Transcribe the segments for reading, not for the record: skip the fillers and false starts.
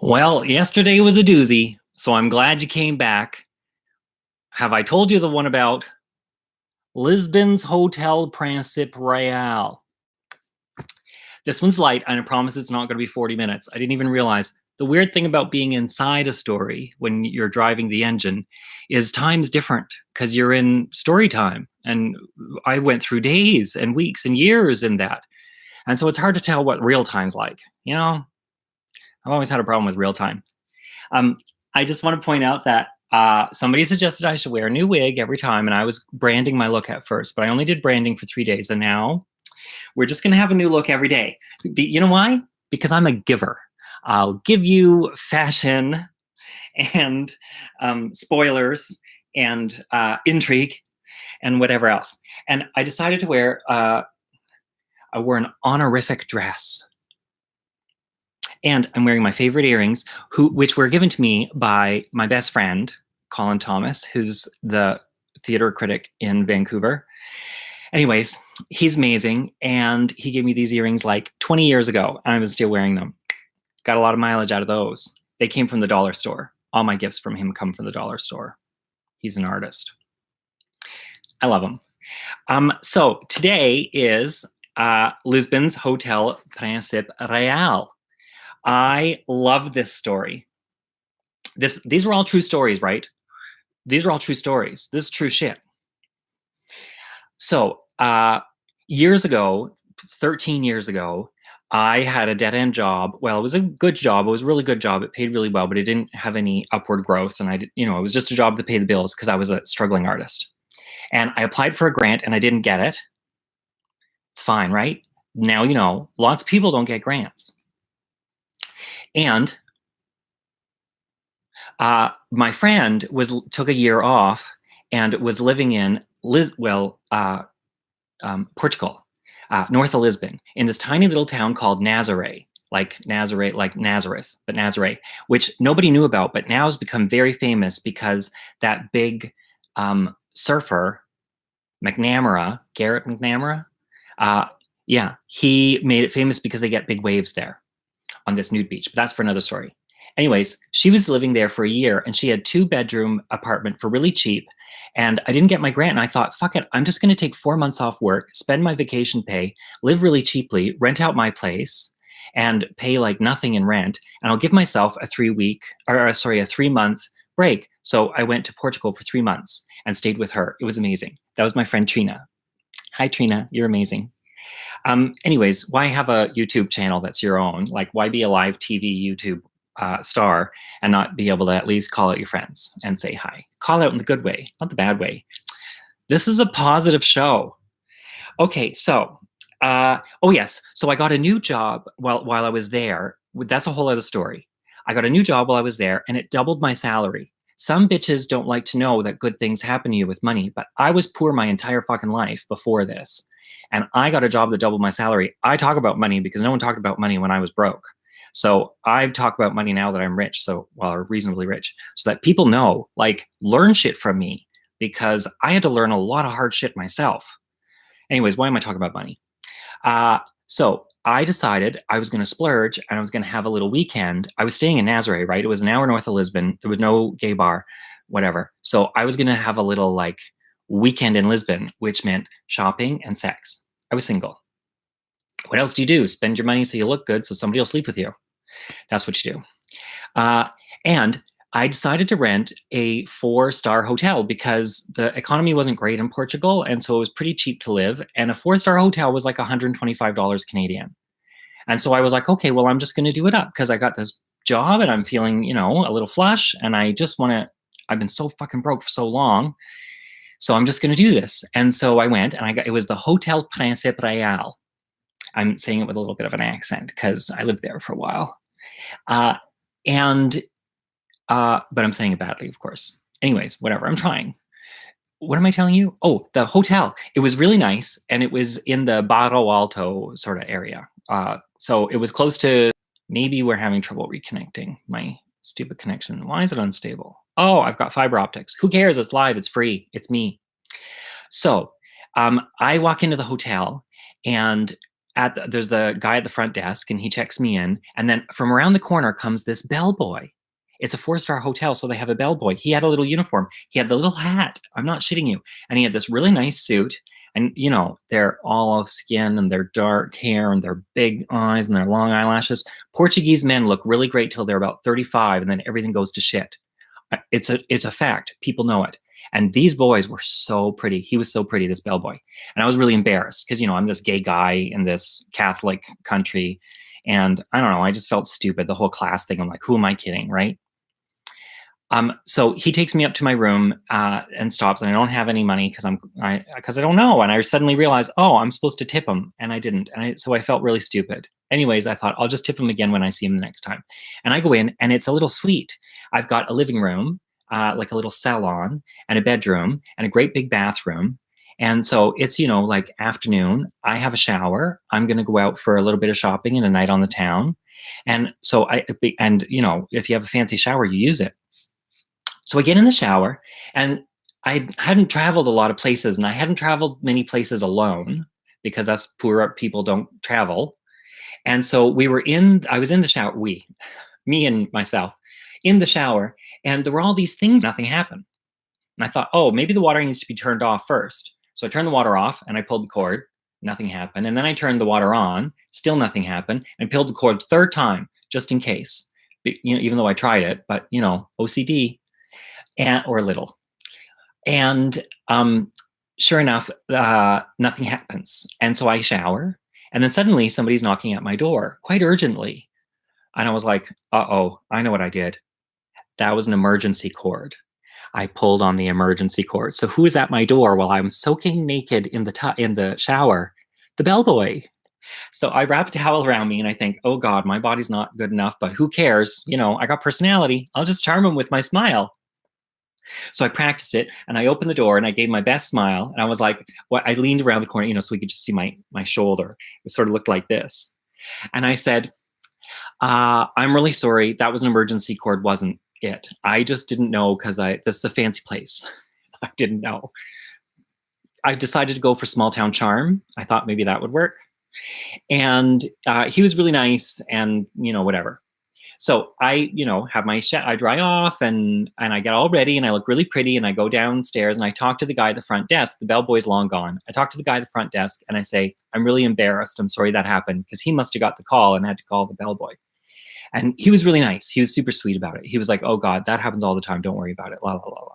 Well, yesterday was a doozy, so I'm glad you came back. Have I told you the one about Lisbon's Hotel Principe Royal? This one's light, and I promise it's not going to be 40 minutes. I didn't even realize the weird thing about being inside a story when you're driving the engine is time's different because you're in story time. And I went through days and weeks and years in that. And so it's hard to tell what real time's like. I've always had a problem with real time. Um, I just want to point out that somebody suggested I should wear a new wig every time, and I was branding my look at first, but I only did branding for 3 days, and now we're just going to have a new look every day. You know why? Because I'm a giver. I'll give you fashion and spoilers and intrigue and whatever else. And I decided to wear, I wore an honorific dress. And I'm wearing my favorite earrings, which were given to me by my best friend, Colin Thomas, who's the theater critic in Vancouver. Anyways, he's amazing. And he gave me these earrings like 20 years ago, and I'm still wearing them. Got a lot of mileage out of those. They came from the dollar store. All my gifts from him come from the dollar store. He's an artist. I love him. So today is Lisbon's Hotel Principe Real. I love this story. These are all true stories, right? These are all true stories. This is true shit. So years ago, 13 years ago, I had a dead-end job. Well, it was a good job. It was a really good job. It paid really well, but it didn't have any upward growth. And it was just a job to pay the bills because I was a struggling artist. And I applied for a grant and I didn't get it. It's fine, right? Now, lots of people don't get grants. And my friend took a year off and was living in Portugal, north of Lisbon, in this tiny little town called Nazaré, like Nazareth, but Nazaré, which nobody knew about, but now has become very famous because that big surfer, Garrett McNamara, he made it famous because they get big waves there on this nude beach. But that's for another story. Anyways, she was living there for a year and she had 2-bedroom apartment for really cheap. And I didn't get my grant. And I thought, fuck it, I'm just going to take 4 months off work, spend my vacation pay, live really cheaply, rent out my place and pay like nothing in rent. And I'll give myself a 3-month break. So I went to Portugal for 3 months and stayed with her. It was amazing. That was my friend Trina. Hi, Trina. You're amazing. Anyways, why have a YouTube channel that's your own? Like, why be a live TV YouTube star and not be able to at least call out your friends and say hi? Call out in the good way, not the bad way. This is a positive show. Okay, so, oh yes, so I got a new job while I was there. That's a whole other story. I got a new job while I was there and it doubled my salary. Some bitches don't like to know that good things happen to you with money, but I was poor my entire fucking life before this. And I got a job that doubled my salary. I talk about money because no one talked about money when I was broke. So I talk about money now that I'm rich, reasonably rich, so that people know, like, learn shit from me because I had to learn a lot of hard shit myself. Anyways, why am I talking about money? So I decided I was going to splurge and I was going to have a little weekend. I was staying in Nazaré, right? It was an hour north of Lisbon. There was no gay bar, whatever. So I was going to have a little like weekend in Lisbon, which meant shopping and sex. I was single. What else do you do? Spend your money so you look good so somebody will sleep with you. That's what you do. And I decided to rent a 4-star hotel because the economy wasn't great in Portugal. And so it was pretty cheap to live. And a 4-star hotel was like $125 Canadian. And so I was like, okay, well, I'm just going to do it up because I got this job and I'm feeling, a little flush. And I just want to, I've been so fucking broke for so long. So I'm just going to do this. And so I went and it was the Hotel Principe Real. I'm saying it with a little bit of an accent because I lived there for a while. But I'm saying it badly, of course. Anyways, whatever, I'm trying. What am I telling you? Oh, the hotel. It was really nice. And it was in the Barro Alto sort of area. So it was close to, maybe we're having trouble reconnecting my stupid connection. Why is it unstable? Oh, I've got fiber optics. Who cares? It's live. It's free. It's me. So I walk into the hotel and there's the guy at the front desk, and he checks me in, and then from around the corner comes this bellboy. It's a 4-star hotel, so they have a bellboy. He had a little uniform. He had the little hat. I'm not shitting you. And he had this really nice suit. And, you know, their olive skin and their dark hair and their big eyes and their long eyelashes. Portuguese men look really great till they're about 35, and then everything goes to shit. It's a fact. People know it. And these boys were so pretty. He was so pretty, this bellboy. And I was really embarrassed because, you know, I'm this gay guy in this Catholic country. And I don't know, I just felt stupid. The whole class thing. I'm like, who am I kidding, right? So he takes me up to my room and stops, and I don't have any money because I don't know. And I suddenly realize, oh, I'm supposed to tip him, and I didn't. So I felt really stupid. Anyways, I thought I'll just tip him again when I see him the next time. And I go in, and it's a little suite. I've got a living room, like a little salon, and a bedroom, and a great big bathroom. And so it's, you know, like afternoon. I have a shower. I'm going to go out for a little bit of shopping and a night on the town. And so you know, if you have a fancy shower, you use it. So I get in the shower, and I hadn't traveled a lot of places, and I hadn't traveled many places alone because us poor people don't travel. And so I was in the shower, me and myself, in the shower, and there were all these things, nothing happened. And I thought, oh, maybe the water needs to be turned off first. So I turned the water off, and I pulled the cord, nothing happened. And then I turned the water on, still nothing happened, and pulled the cord third time, just in case. You know, even though I tried it, but you know, OCD. Or little. And sure enough, nothing happens. And so I shower, and then suddenly somebody's knocking at my door quite urgently. And I was like, uh-oh, I know what I did. That was an emergency cord. I pulled on the emergency cord. So who is at my door while I'm soaking naked in the shower? The bellboy. So I wrap a towel around me, and I think, oh God, my body's not good enough, but who cares? You know, I got personality. I'll just charm him with my smile. So I practiced it, and I opened the door, and I gave my best smile, and I was like, well, I leaned around the corner, you know, so we could just see my shoulder. It sort of looked like this. And I said, I'm really sorry. That was an emergency cord, wasn't it? I just didn't know because this is a fancy place. I didn't know. I decided to go for small town charm. I thought maybe that would work. And he was really nice, and, you know, whatever. So I, you know, have I dry off, and I get all ready, and I look really pretty, and I go downstairs, and I talk to the guy at the front desk. The bellboy's long gone. I talk to the guy at the front desk, and I say, I'm really embarrassed. I'm sorry that happened, because he must have got the call and had to call the bellboy. And he was really nice. He was super sweet about it. He was like, oh God, that happens all the time. Don't worry about it. La, la, la, la.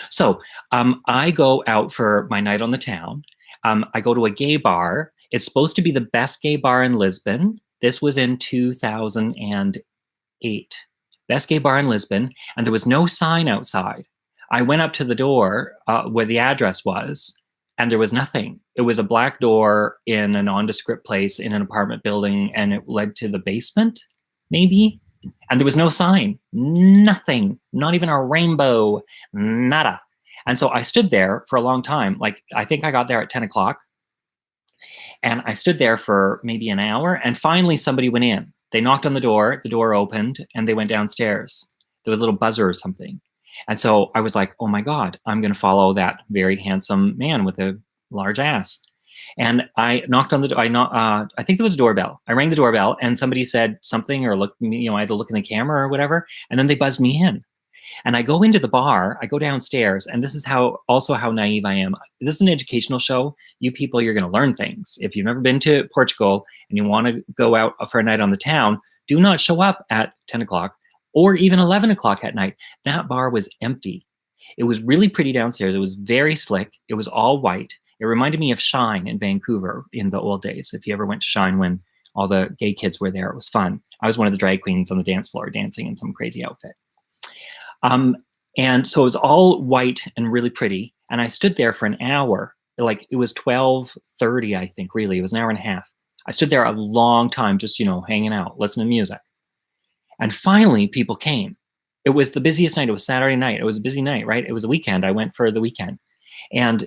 So I go out for my night on the town. I go to a gay bar. It's supposed to be the best gay bar in Lisbon. This was in 2008. Best gay bar in Lisbon, and there was no sign outside. I went up to the door where the address was, and there was nothing. It was a black door in a nondescript place in an apartment building, and it led to the basement, maybe. And there was no sign, nothing, not even a rainbow, nada. And so I stood there for a long time. Like, I think I got there at 10 o'clock. And I stood there for maybe an hour, and finally somebody went in. They knocked on the door opened, and they went downstairs. There was a little buzzer or something. And so I was like, oh my God, I'm going to follow that very handsome man with a large ass. And I knocked on the door. I think there was a doorbell. I rang the doorbell, and somebody said something, or looked, you know, I had to look in the camera or whatever. And then they buzzed me in. And I go into the bar, I go downstairs, and this is how naive I am. This is an educational show. You people, you're going to learn things. If you've never been to Portugal and you want to go out for a night on the town, do not show up at 10 o'clock or even 11 o'clock at night. That bar was empty. It was really pretty downstairs. It was very slick. It was all white. It reminded me of Shine in Vancouver in the old days. If you ever went to Shine when all the gay kids were there, it was fun. I was one of the drag queens on the dance floor dancing in some crazy outfit. And so it was all white and really pretty. And I stood there for an hour. Like, it was 12:30, I think, really. It was an hour and a half. I stood there a long time, just, you know, hanging out, listening to music. And finally, people came. It was the busiest night. It was Saturday night. It was a busy night, right? It was a weekend. I went for the weekend. And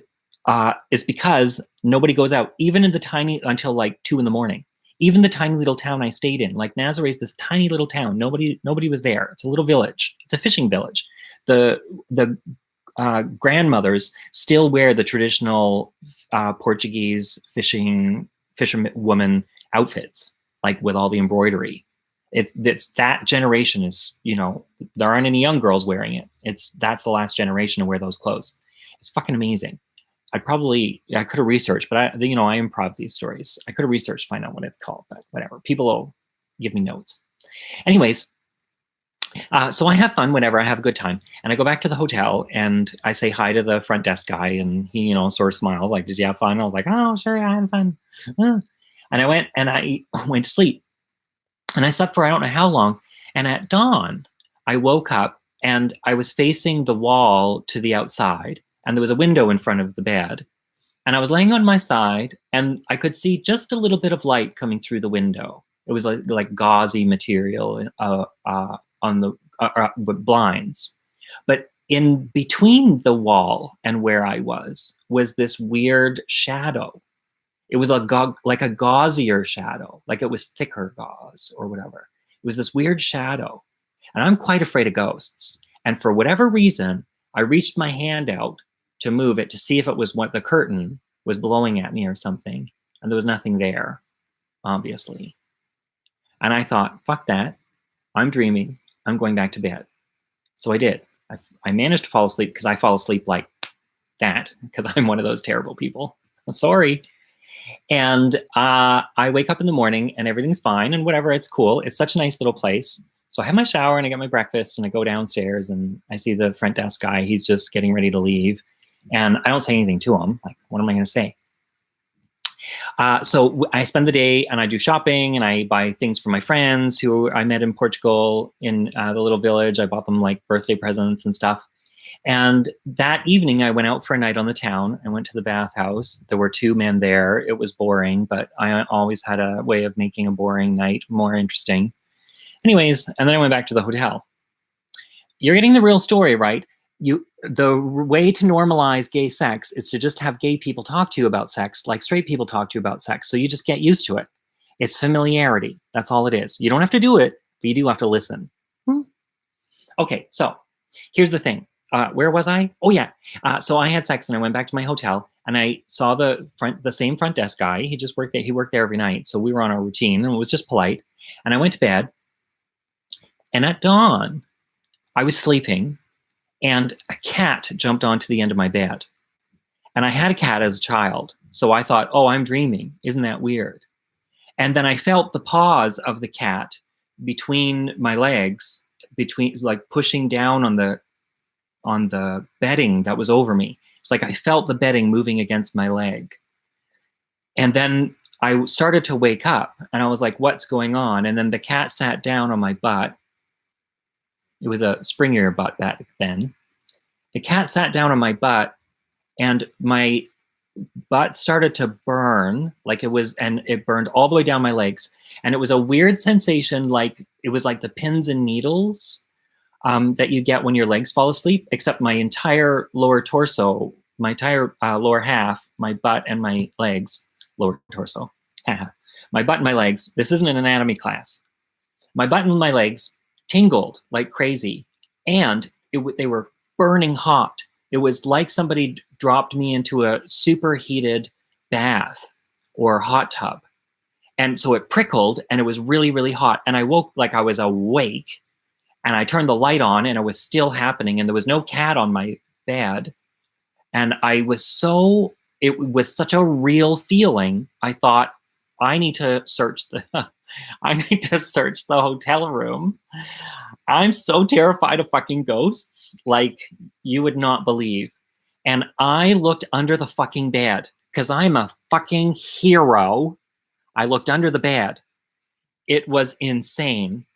it's because nobody goes out, even in the tiny, until like 2 a.m. Even the tiny little town I stayed in, like Nazaré, this tiny little town, nobody was there. It's a little village. It's a fishing village. The grandmothers still wear the traditional Portuguese fishing fisherwoman outfits, like with all the embroidery. It's that generation is, there aren't any young girls wearing it. That's the last generation to wear those clothes. It's fucking amazing. I could have researched, but I improv these stories. I could have researched, find out what it's called, but whatever. People will give me notes. Anyways, so I have fun whenever I have a good time, and I go back to the hotel and I say hi to the front desk guy, and he, sort of smiles like, "Did you have fun?" I was like, "Oh, sure, I had fun." And I went to sleep, and I slept for I don't know how long. And at dawn, I woke up and I was facing the wall to the outside, and there was a window in front of the bed. And I was laying on my side, and I could see just a little bit of light coming through the window. It was like gauzy material on the blinds. But in between the wall and where I was this weird shadow. It was like a gauzier shadow, like it was thicker gauze or whatever. It was this weird shadow. And I'm quite afraid of ghosts. And for whatever reason, I reached my hand out to move it to see if it was what the curtain was blowing at me or something. And there was nothing there, obviously. And I thought, fuck that. I'm dreaming. I'm going back to bed. So I did. I managed to fall asleep because I fall asleep like that because I'm one of those terrible people. Sorry. And I wake up in the morning and everything's fine and whatever. It's cool. It's such a nice little place. So I have my shower and I get my breakfast and I go downstairs and I see the front desk guy. He's just getting ready to leave. And I don't say anything to him. Like, what am I going to say? So I spend the day and I do shopping and I buy things for my friends who I met in Portugal in the little village. I bought them like birthday presents and stuff. And that evening I went out for a night on the town. I went to the bathhouse. There were two men there. It was boring, but I always had a way of making a boring night more interesting. Anyways, and then I went back to the hotel. You're getting the real story, right? The way to normalize gay sex is to just have gay people talk to you about sex like straight people talk to you about sex. So you just get used to it. It's familiarity. That's all it is. You don't have to do it, but you do have to listen. Okay, so here's the thing. Where was I? Oh yeah. So I had sex and I went back to my hotel and I saw the same front desk guy. He just worked there. He worked there every night. So we were on our routine and it was just polite. And I went to bed. And at dawn, I was sleeping and a cat jumped onto the end of my bed. And I had a cat as a child. So I thought, oh, I'm dreaming. Isn't that weird? And then I felt the paws of the cat between my legs, like pushing down on the bedding that was over me. It's like I felt the bedding moving against my leg. And then I started to wake up and I was like, what's going on? And then the cat sat down on my butt. It was a springier butt back then. The cat sat down on my butt and my butt started to burn and it burned all the way down my legs. And it was a weird sensation. Like it was like the pins and needles that you get when your legs fall asleep, except my entire lower torso, my entire lower half, my butt and my legs, lower torso, my butt and my legs. This isn't an anatomy class. My butt and my legs tingled like crazy, and they were burning hot. It was like somebody dropped me into a superheated bath or hot tub. And so it prickled and it was really, really hot. And I woke like I was awake and I turned the light on and it was still happening. And there was no cat on my bed. And it was such a real feeling. I thought, I need to search the hotel room. I'm so terrified of fucking ghosts, like you would not believe. And I looked under the fucking bed because I'm a fucking hero. I looked under the bed. It was insane.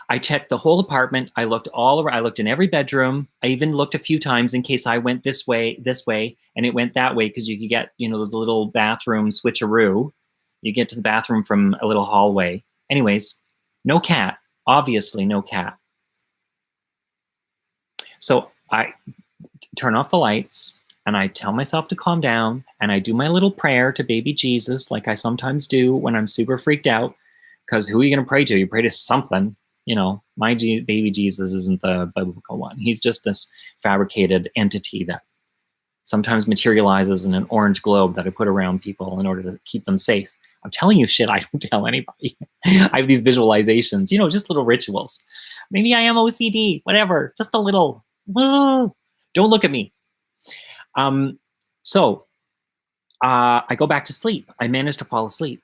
I checked the whole apartment. I looked all around. I looked in every bedroom. I even looked a few times in case I went this way, and it went that way because you could get, those little bathroom switcheroo. You get to the bathroom from a little hallway. Anyways, no cat. Obviously, no cat. So I turn off the lights and I tell myself to calm down and I do my little prayer to baby Jesus like I sometimes do when I'm super freaked out. Because who are you going to pray to? You pray to something. My baby Jesus isn't the biblical one. He's just this fabricated entity that sometimes materializes in an orange globe that I put around people in order to keep them safe. I'm telling you shit I don't tell anybody. I have these visualizations, just little rituals. Maybe I am OCD, whatever, just a little. Don't look at me. So I go back to sleep. I manage to fall asleep.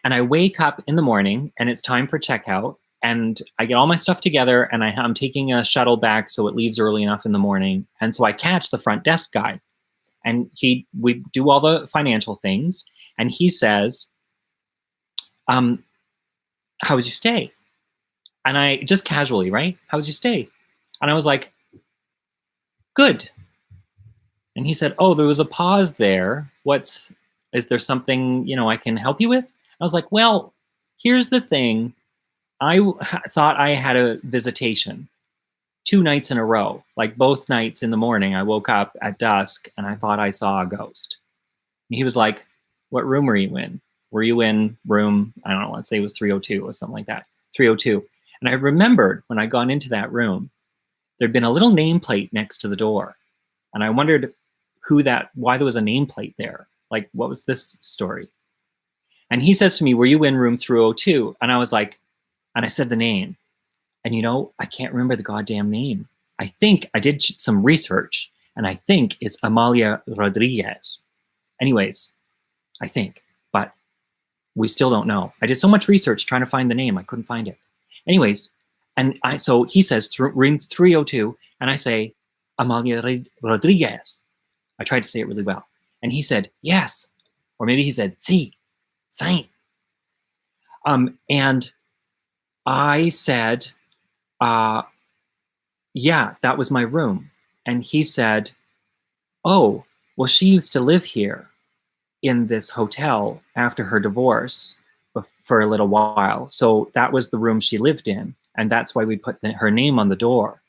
And I wake up in the morning and it's time for checkout. And I get all my stuff together and I'm taking a shuttle back so it leaves early enough in the morning. And so I catch the front desk guy and we do all the financial things. And he says, how was your stay? And I just casually, right? How was your stay? And I was like, good. And he said, oh, there was a pause there. Is there something, I can help you with? I was like, well, here's the thing. I thought I had a visitation 2 nights in a row. Like both nights in the morning, I woke up at dusk and I thought I saw a ghost. And he was like, what room were you in? Were you in room, I don't know, let's say it was 302 or something like that, 302. And I remembered when I gone into that room, there'd been a little nameplate next to the door. And I wondered why there was a nameplate there. Like, what was this story? And he says to me, were you in room 302? And I was like, and I said the name. And I can't remember the goddamn name. I think I did some research and I think it's Amalia Rodriguez. Anyways, I think, but we still don't know. I did so much research trying to find the name. I couldn't find it. Anyways, so he says room 302 and I say, Amalia Rodriguez. I tried to say it really well. And he said, yes. Or maybe he said, sí, saint. And I said, yeah, that was my room. And he said, oh, well, she used to live here in this hotel after her divorce for a little while. So that was the room she lived in. And that's why we put her name on the door.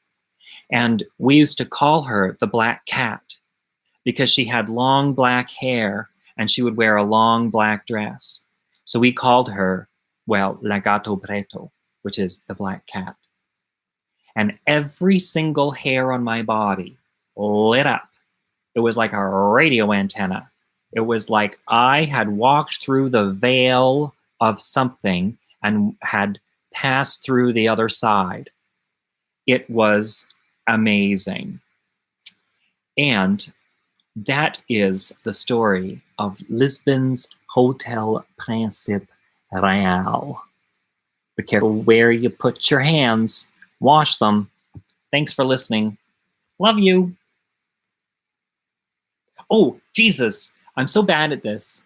And we used to call her the Black Cat because she had long black hair and she would wear a long black dress. So we called her, well, La Gato Preto, which is the Black Cat. And every single hair on my body lit up. It was like a radio antenna. It was like I had walked through the veil of something and had passed through the other side. It was amazing. And that is the story of Lisbon's Hotel Principe Real. Be careful where you put your hands. Wash them. Thanks for listening. Love you. Oh, Jesus. I'm so bad at this.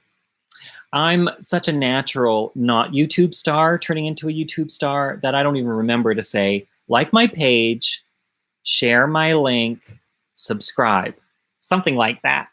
I'm such a natural not YouTube star turning into a YouTube star that I don't even remember to say, like my page, share my link, subscribe. Something like that.